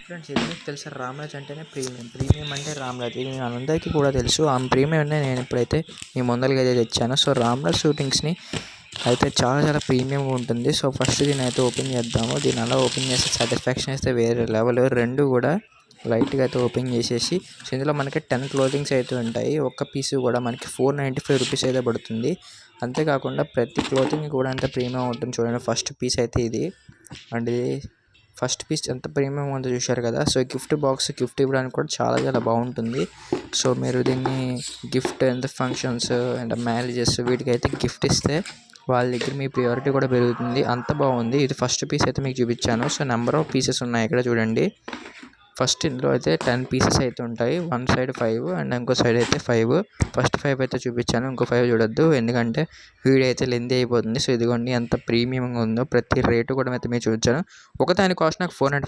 Friends ఇది మీకు తెలుసా, రామ్రాజ్ అంటేనే ప్రీమియం అంటే రామ్రాజ్. ఇది అందరికీ కూడా తెలుసు. ఆ ప్రీమియం నేను ఇప్పుడైతే మీ ముందరగా అయితే తెచ్చాను. సో రామ్రాజ్ షూటింగ్స్ని అయితే చాలా ప్రీమియంగా ఉంటుంది. సో ఫస్ట్ దీని అయితే ఓపెన్ చేద్దాము. దీని అలా ఓపెన్ చేస్తే సాటిస్ఫాక్షన్ అయితే వేరే లెవెల్. రెండు కూడా లైట్గా అయితే ఓపెన్ చేసేసి, సో ఇందులో మనకి 10 క్లోతింగ్స్ అయితే ఉంటాయి. ఒక్క పీస్ కూడా మనకి 495 రూపీస్ అయితే పడుతుంది. అంతేకాకుండా ప్రతి క్లోతింగ్ కూడా అంత ప్రీమియం ఉంటుంది. చూడండి, ఫస్ట్ పీస్ అయితే ఇది అండ్ ఇది ఫస్ట్ పీస్ ఎంత ప్రీమియం ఉందో చూశారు కదా. సో గిఫ్ట్ బాక్స్ గిఫ్ట్ ఇవ్వడానికి కూడా చాలా బాగుంటుంది. సో మీరు దీన్ని gift and functions and marriages వీటికైతే గిఫ్ట్ ఇస్తే వాళ్ళ దగ్గర మీ ప్రియారిటీ కూడా పెరుగుతుంది. అంత బాగుంది. ఇది ఫస్ట్ పీస్ అయితే మీకు చూపించాను. సో నెంబర్ ఆఫ్ పీసెస్ ఉన్నాయి ఇక్కడ చూడండి. ఫస్ట్ ఇందులో అయితే 10 పీసెస్ అయితే ఉంటాయి. వన్ సైడ్ 5 అండ్ ఇంకో సైడ్ అయితే 5. ఫస్ట్ 5 అయితే చూపించాను, ఇంకో 5 చూడొద్దు ఎందుకంటే వీడియో అయితే లెంతీ అయిపోతుంది. సో ఇదిగోండి ఎంత ప్రీమియంగా ఉందో, ప్రతి రేటు కూడా అయితే మీరు చూపించాను. ఒకదాని కాస్ట్ నాకు 495